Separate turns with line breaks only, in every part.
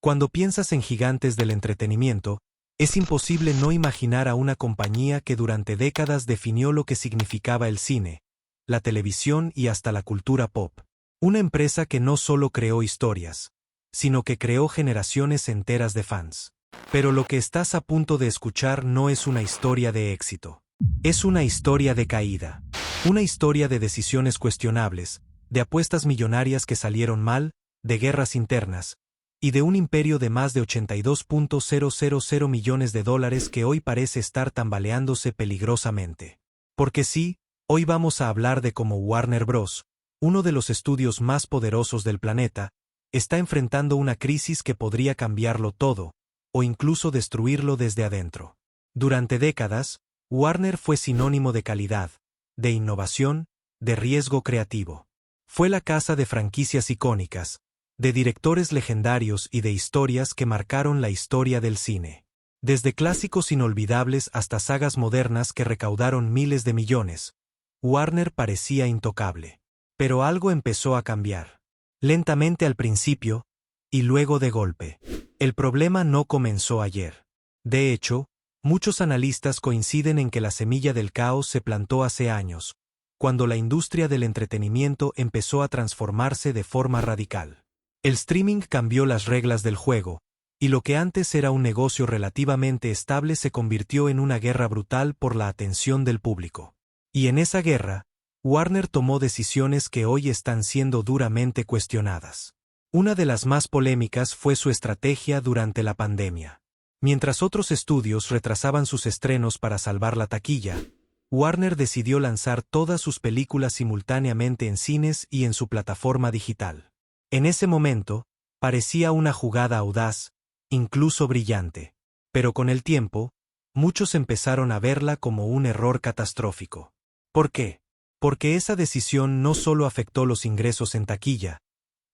Cuando piensas en gigantes del entretenimiento, es imposible no imaginar a una compañía que durante décadas definió lo que significaba el cine, la televisión y hasta la cultura pop. Una empresa que no solo creó historias, sino que creó generaciones enteras de fans. Pero lo que estás a punto de escuchar no es una historia de éxito. Es una historia de caída. Una historia de decisiones cuestionables, de apuestas millonarias que salieron mal, de guerras internas, y de un imperio de más de 82.000 millones de dólares que hoy parece estar tambaleándose peligrosamente. Porque sí, hoy vamos a hablar de cómo Warner Bros., uno de los estudios más poderosos del planeta, está enfrentando una crisis que podría cambiarlo todo, o incluso destruirlo desde adentro. Durante décadas, Warner fue sinónimo de calidad, de innovación, de riesgo creativo. Fue la casa de franquicias icónicas, de directores legendarios y de historias que marcaron la historia del cine. Desde clásicos inolvidables hasta sagas modernas que recaudaron miles de millones, Warner parecía intocable. Pero algo empezó a cambiar. Lentamente al principio, y luego de golpe. El problema no comenzó ayer. De hecho, muchos analistas coinciden en que la semilla del caos se plantó hace años, cuando la industria del entretenimiento empezó a transformarse de forma radical. El streaming cambió las reglas del juego, y lo que antes era un negocio relativamente estable se convirtió en una guerra brutal por la atención del público. Y en esa guerra, Warner tomó decisiones que hoy están siendo duramente cuestionadas. Una de las más polémicas fue su estrategia durante la pandemia. Mientras otros estudios retrasaban sus estrenos para salvar la taquilla, Warner decidió lanzar todas sus películas simultáneamente en cines y en su plataforma digital. En ese momento, parecía una jugada audaz, incluso brillante. Pero con el tiempo, muchos empezaron a verla como un error catastrófico. ¿Por qué? Porque esa decisión no solo afectó los ingresos en taquilla,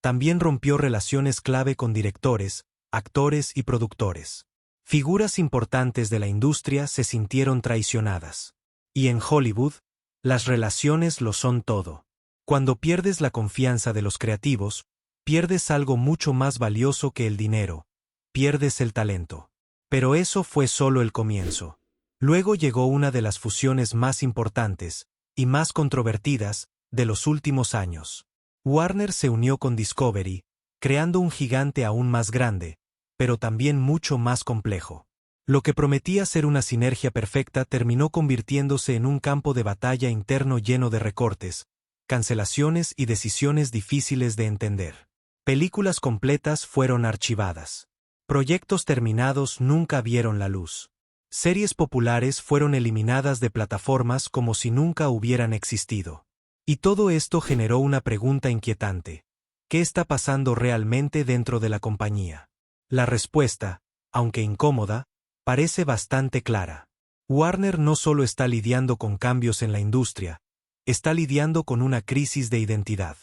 también rompió relaciones clave con directores, actores y productores. Figuras importantes de la industria se sintieron traicionadas. Y en Hollywood, las relaciones lo son todo. Cuando pierdes la confianza de los creativos, pierdes algo mucho más valioso que el dinero, pierdes el talento. Pero eso fue solo el comienzo. Luego llegó una de las fusiones más importantes, y más controvertidas, de los últimos años. Warner se unió con Discovery, creando un gigante aún más grande, pero también mucho más complejo. Lo que prometía ser una sinergia perfecta terminó convirtiéndose en un campo de batalla interno lleno de recortes, cancelaciones y decisiones difíciles de entender. Películas completas fueron archivadas. Proyectos terminados nunca vieron la luz. Series populares fueron eliminadas de plataformas como si nunca hubieran existido. Y todo esto generó una pregunta inquietante. ¿Qué está pasando realmente dentro de la compañía? La respuesta, aunque incómoda, parece bastante clara. Warner no solo está lidiando con cambios en la industria, está lidiando con una crisis de identidad.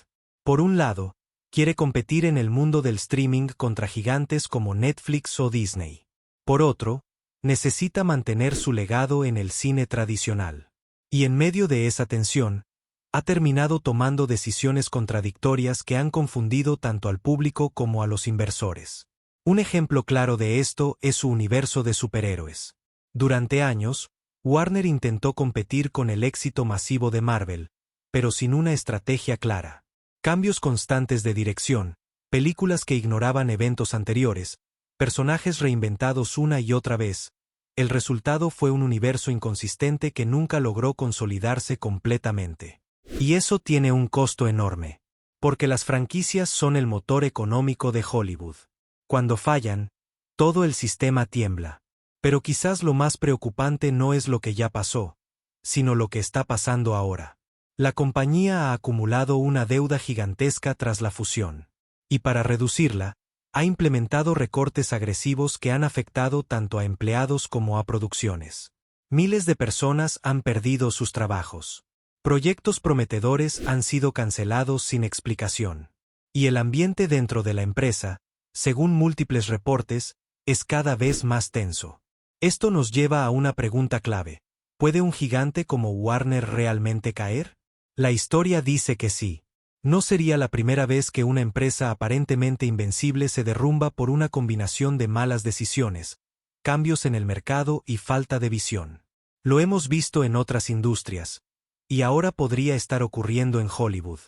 Por un lado, quiere competir en el mundo del streaming contra gigantes como Netflix o Disney. Por otro, necesita mantener su legado en el cine tradicional. Y en medio de esa tensión, ha terminado tomando decisiones contradictorias que han confundido tanto al público como a los inversores. Un ejemplo claro de esto es su universo de superhéroes. Durante años, Warner intentó competir con el éxito masivo de Marvel, pero sin una estrategia clara. Cambios constantes de dirección, películas que ignoraban eventos anteriores, personajes reinventados una y otra vez. El resultado fue un universo inconsistente que nunca logró consolidarse completamente. Y eso tiene un costo enorme. Porque las franquicias son el motor económico de Hollywood. Cuando fallan, todo el sistema tiembla. Pero quizás lo más preocupante no es lo que ya pasó, sino lo que está pasando ahora. La compañía ha acumulado una deuda gigantesca tras la fusión. Y para reducirla, ha implementado recortes agresivos que han afectado tanto a empleados como a producciones. Miles de personas han perdido sus trabajos. Proyectos prometedores han sido cancelados sin explicación. Y el ambiente dentro de la empresa, según múltiples reportes, es cada vez más tenso. Esto nos lleva a una pregunta clave. ¿Puede un gigante como Warner realmente caer? La historia dice que sí. No sería la primera vez que una empresa aparentemente invencible se derrumba por una combinación de malas decisiones, cambios en el mercado y falta de visión. Lo hemos visto en otras industrias, y ahora podría estar ocurriendo en Hollywood.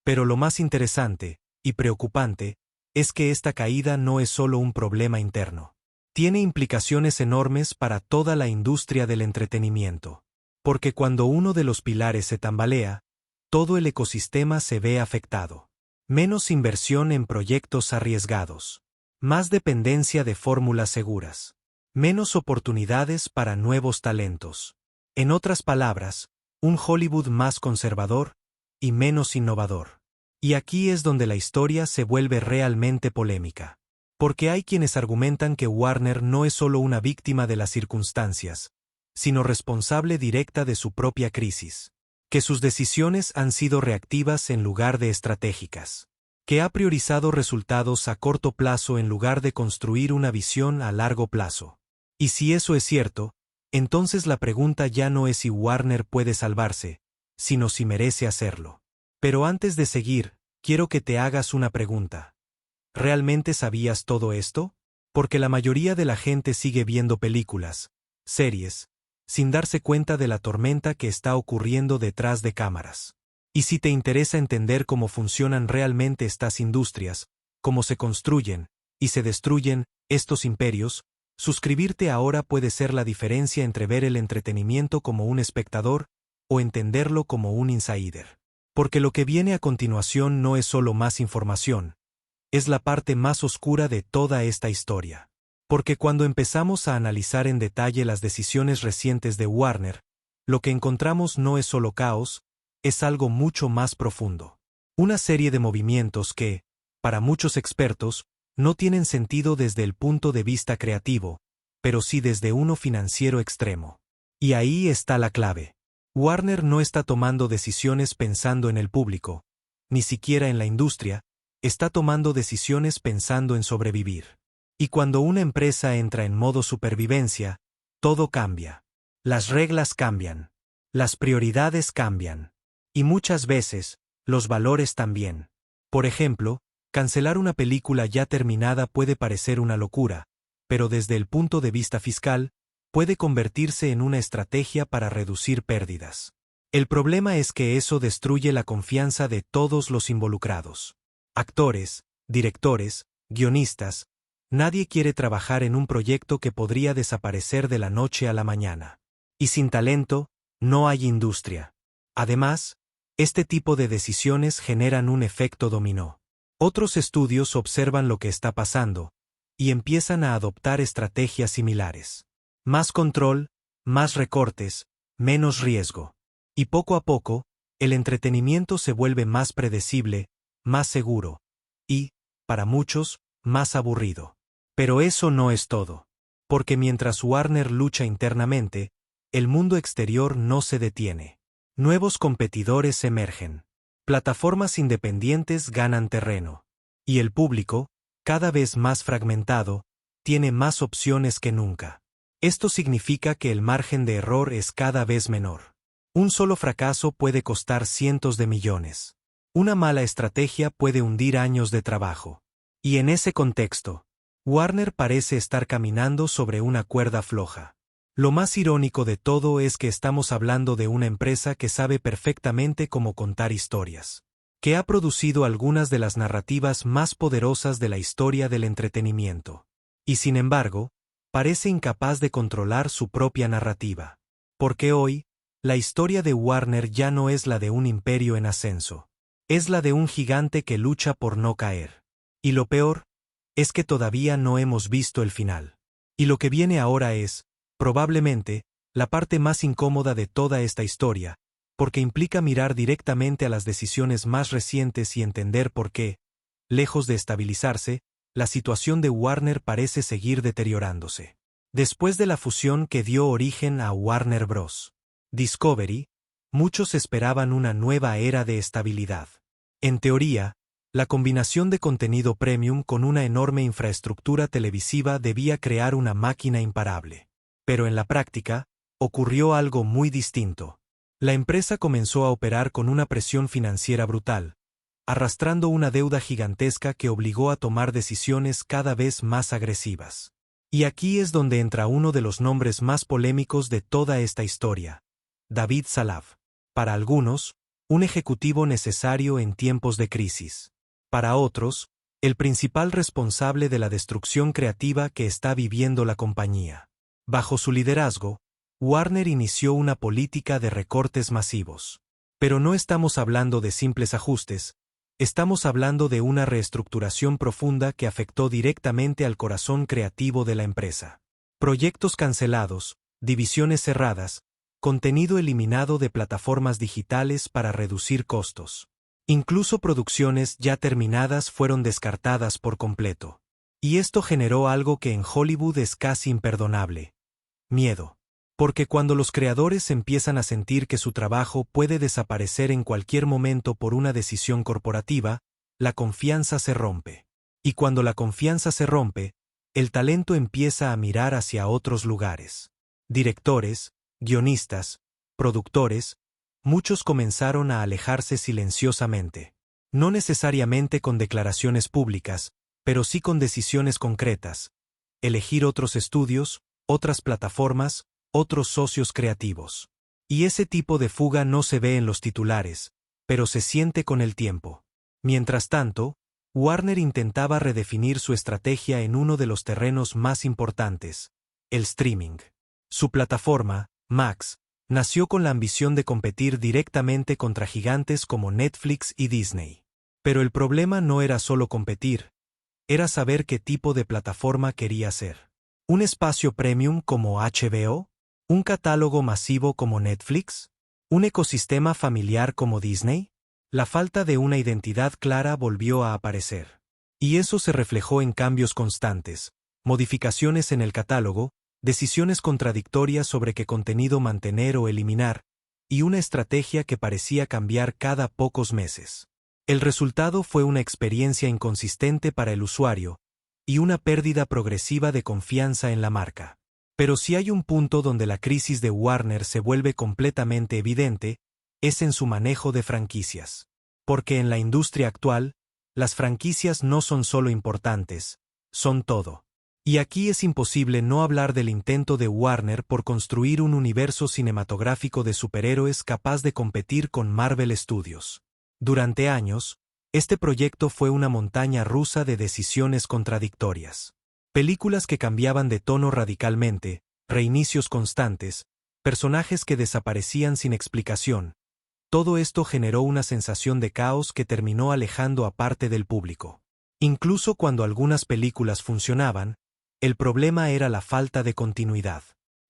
Pero lo más interesante, y preocupante, es que esta caída no es solo un problema interno. Tiene implicaciones enormes para toda la industria del entretenimiento. Porque cuando uno de los pilares se tambalea, todo el ecosistema se ve afectado. Menos inversión en proyectos arriesgados. Más dependencia de fórmulas seguras. Menos oportunidades para nuevos talentos. En otras palabras, un Hollywood más conservador y menos innovador. Y aquí es donde la historia se vuelve realmente polémica. Porque hay quienes argumentan que Warner no es solo una víctima de las circunstancias, sino responsable directa de su propia crisis. Que sus decisiones han sido reactivas en lugar de estratégicas. Que ha priorizado resultados a corto plazo en lugar de construir una visión a largo plazo. Y si eso es cierto, entonces la pregunta ya no es si Warner puede salvarse, sino si merece hacerlo. Pero antes de seguir, quiero que te hagas una pregunta. ¿Realmente sabías todo esto? Porque la mayoría de la gente sigue viendo películas, series, sin darse cuenta de la tormenta que está ocurriendo detrás de cámaras. Y si te interesa entender cómo funcionan realmente estas industrias, cómo se construyen y se destruyen estos imperios, suscribirte ahora puede ser la diferencia entre ver el entretenimiento como un espectador o entenderlo como un insider. Porque lo que viene a continuación no es solo más información, es la parte más oscura de toda esta historia. Porque cuando empezamos a analizar en detalle las decisiones recientes de Warner, lo que encontramos no es solo caos, es algo mucho más profundo. Una serie de movimientos que, para muchos expertos, no tienen sentido desde el punto de vista creativo, pero sí desde uno financiero extremo. Y ahí está la clave. Warner no está tomando decisiones pensando en el público, ni siquiera en la industria, está tomando decisiones pensando en sobrevivir. Y cuando una empresa entra en modo supervivencia, todo cambia. Las reglas cambian. Las prioridades cambian. Y muchas veces, los valores también. Por ejemplo, cancelar una película ya terminada puede parecer una locura, pero desde el punto de vista fiscal, puede convertirse en una estrategia para reducir pérdidas. El problema es que eso destruye la confianza de todos los involucrados. Actores, directores, guionistas, nadie quiere trabajar en un proyecto que podría desaparecer de la noche a la mañana. Y sin talento, no hay industria. Además, este tipo de decisiones generan un efecto dominó. Otros estudios observan lo que está pasando, y empiezan a adoptar estrategias similares. Más control, más recortes, menos riesgo. Y poco a poco, el entretenimiento se vuelve más predecible, más seguro, y, para muchos, más aburrido. Pero eso no es todo. Porque mientras Warner lucha internamente, el mundo exterior no se detiene. Nuevos competidores emergen. Plataformas independientes ganan terreno. Y el público, cada vez más fragmentado, tiene más opciones que nunca. Esto significa que el margen de error es cada vez menor. Un solo fracaso puede costar cientos de millones. Una mala estrategia puede hundir años de trabajo. Y en ese contexto, Warner parece estar caminando sobre una cuerda floja. Lo más irónico de todo es que estamos hablando de una empresa que sabe perfectamente cómo contar historias, que ha producido algunas de las narrativas más poderosas de la historia del entretenimiento. Y sin embargo, parece incapaz de controlar su propia narrativa. Porque hoy, la historia de Warner ya no es la de un imperio en ascenso. Es la de un gigante que lucha por no caer. Y lo peor, es que todavía no hemos visto el final. Y lo que viene ahora es, probablemente, la parte más incómoda de toda esta historia, porque implica mirar directamente a las decisiones más recientes y entender por qué, lejos de estabilizarse, la situación de Warner parece seguir deteriorándose. Después de la fusión que dio origen a Warner Bros. Discovery, muchos esperaban una nueva era de estabilidad. En teoría, la combinación de contenido premium con una enorme infraestructura televisiva debía crear una máquina imparable. Pero en la práctica, ocurrió algo muy distinto. La empresa comenzó a operar con una presión financiera brutal, arrastrando una deuda gigantesca que obligó a tomar decisiones cada vez más agresivas. Y aquí es donde entra uno de los nombres más polémicos de toda esta historia: David Salav. Para algunos, un ejecutivo necesario en tiempos de crisis. Para otros, el principal responsable de la destrucción creativa que está viviendo la compañía. Bajo su liderazgo, Warner inició una política de recortes masivos. Pero no estamos hablando de simples ajustes, estamos hablando de una reestructuración profunda que afectó directamente al corazón creativo de la empresa. Proyectos cancelados, divisiones cerradas, contenido eliminado de plataformas digitales para reducir costos. Incluso producciones ya terminadas fueron descartadas por completo. Y esto generó algo que en Hollywood es casi imperdonable: miedo. Porque cuando los creadores empiezan a sentir que su trabajo puede desaparecer en cualquier momento por una decisión corporativa, la confianza se rompe. Y cuando la confianza se rompe, el talento empieza a mirar hacia otros lugares. Directores, guionistas, productores, muchos comenzaron a alejarse silenciosamente. No necesariamente con declaraciones públicas, pero sí con decisiones concretas: elegir otros estudios, otras plataformas, otros socios creativos. Y ese tipo de fuga no se ve en los titulares, pero se siente con el tiempo. Mientras tanto, Warner intentaba redefinir su estrategia en uno de los terrenos más importantes: el streaming. Su plataforma, Max, nació con la ambición de competir directamente contra gigantes como Netflix y Disney. Pero el problema no era solo competir, era saber qué tipo de plataforma quería ser. ¿Un espacio premium como HBO? ¿Un catálogo masivo como Netflix? ¿Un ecosistema familiar como Disney? La falta de una identidad clara volvió a aparecer. Y eso se reflejó en cambios constantes, modificaciones en el catálogo, decisiones contradictorias sobre qué contenido mantener o eliminar, y una estrategia que parecía cambiar cada pocos meses. El resultado fue una experiencia inconsistente para el usuario, y una pérdida progresiva de confianza en la marca. Pero si hay un punto donde la crisis de Warner se vuelve completamente evidente, es en su manejo de franquicias. Porque en la industria actual, las franquicias no son solo importantes, son todo. Y aquí es imposible no hablar del intento de Warner por construir un universo cinematográfico de superhéroes capaz de competir con Marvel Studios. Durante años, este proyecto fue una montaña rusa de decisiones contradictorias. Películas que cambiaban de tono radicalmente, reinicios constantes, personajes que desaparecían sin explicación. Todo esto generó una sensación de caos que terminó alejando a parte del público. Incluso cuando algunas películas funcionaban, el problema era la falta de continuidad.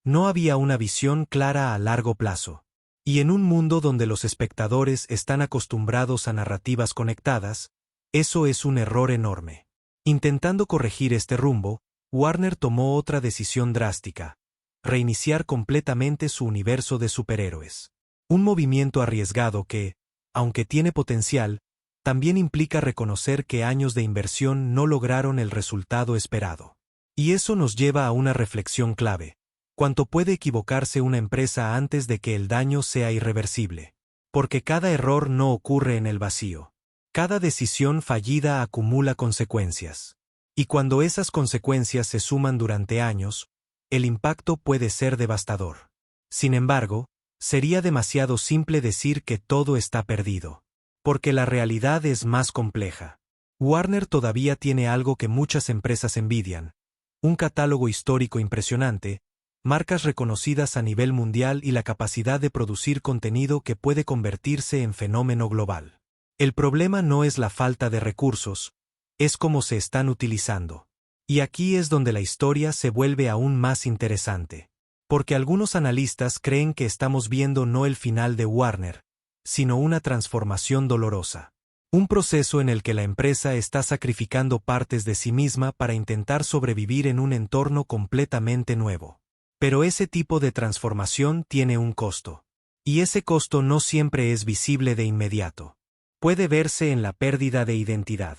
No había una visión clara a largo plazo. Y en un mundo donde los espectadores están acostumbrados a narrativas conectadas, eso es un error enorme. Intentando corregir este rumbo, Warner tomó otra decisión drástica: reiniciar completamente su universo de superhéroes. Un movimiento arriesgado que, aunque tiene potencial, también implica reconocer que años de inversión no lograron el resultado esperado. Y eso nos lleva a una reflexión clave: ¿cuánto puede equivocarse una empresa antes de que el daño sea irreversible? Porque cada error no ocurre en el vacío. Cada decisión fallida acumula consecuencias. Y cuando esas consecuencias se suman durante años, el impacto puede ser devastador. Sin embargo, sería demasiado simple decir que todo está perdido. Porque la realidad es más compleja. Warner todavía tiene algo que muchas empresas envidian: un catálogo histórico impresionante, marcas reconocidas a nivel mundial y la capacidad de producir contenido que puede convertirse en fenómeno global. El problema no es la falta de recursos, es cómo se están utilizando. Y aquí es donde la historia se vuelve aún más interesante. Porque algunos analistas creen que estamos viendo no el final de Warner, sino una transformación dolorosa. Un proceso en el que la empresa está sacrificando partes de sí misma para intentar sobrevivir en un entorno completamente nuevo. Pero ese tipo de transformación tiene un costo. Y ese costo no siempre es visible de inmediato. Puede verse en la pérdida de identidad,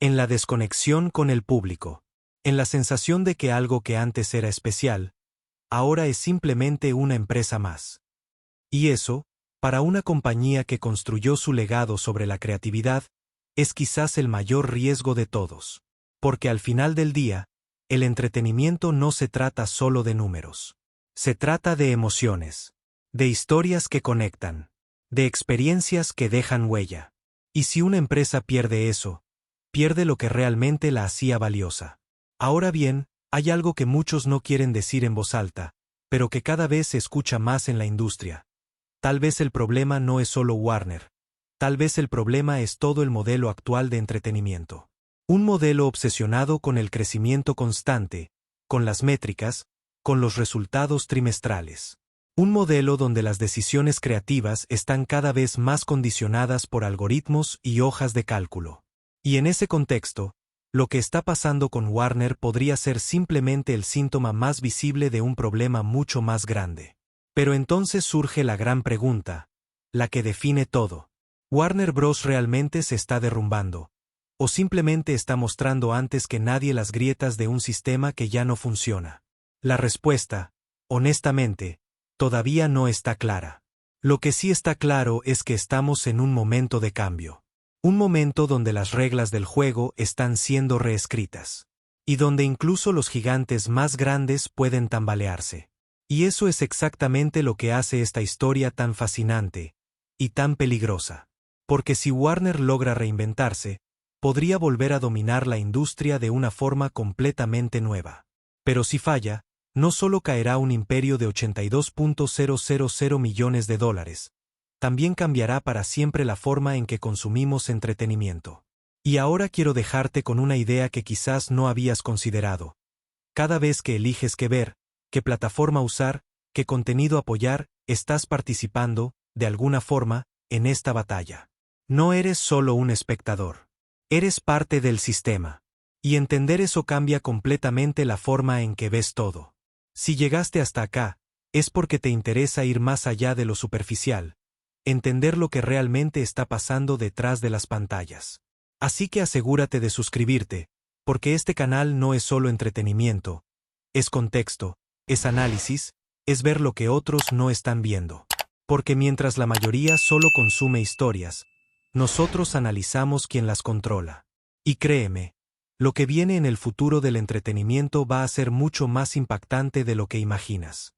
en la desconexión con el público, en la sensación de que algo que antes era especial, ahora es simplemente una empresa más. Y eso, para una compañía que construyó su legado sobre la creatividad, es quizás el mayor riesgo de todos. Porque al final del día, el entretenimiento no se trata solo de números. Se trata de emociones, de historias que conectan, de experiencias que dejan huella. Y si una empresa pierde eso, pierde lo que realmente la hacía valiosa. Ahora bien, hay algo que muchos no quieren decir en voz alta, pero que cada vez se escucha más en la industria. Tal vez el problema no es solo Warner. Tal vez el problema es todo el modelo actual de entretenimiento. Un modelo obsesionado con el crecimiento constante, con las métricas, con los resultados trimestrales. Un modelo donde las decisiones creativas están cada vez más condicionadas por algoritmos y hojas de cálculo. Y en ese contexto, lo que está pasando con Warner podría ser simplemente el síntoma más visible de un problema mucho más grande. Pero entonces surge la gran pregunta, la que define todo. ¿Warner Bros. Realmente se está derrumbando? ¿O simplemente está mostrando antes que nadie las grietas de un sistema que ya no funciona? La respuesta, honestamente, todavía no está clara. Lo que sí está claro es que estamos en un momento de cambio. Un momento donde las reglas del juego están siendo reescritas. Y donde incluso los gigantes más grandes pueden tambalearse. Y eso es exactamente lo que hace esta historia tan fascinante y tan peligrosa. Porque si Warner logra reinventarse, podría volver a dominar la industria de una forma completamente nueva. Pero si falla, no solo caerá un imperio de $82.000 millones, también cambiará para siempre la forma en que consumimos entretenimiento. Y ahora quiero dejarte con una idea que quizás no habías considerado. Cada vez que eliges qué ver, qué plataforma usar, qué contenido apoyar, estás participando, de alguna forma, en esta batalla. No eres solo un espectador. Eres parte del sistema. Y entender eso cambia completamente la forma en que ves todo. Si llegaste hasta acá, es porque te interesa ir más allá de lo superficial, entender lo que realmente está pasando detrás de las pantallas. Así que asegúrate de suscribirte, porque este canal no es solo entretenimiento, es contexto, es análisis, es ver lo que otros no están viendo. Porque mientras la mayoría solo consume historias, nosotros analizamos quién las controla. Y créeme, lo que viene en el futuro del entretenimiento va a ser mucho más impactante de lo que imaginas.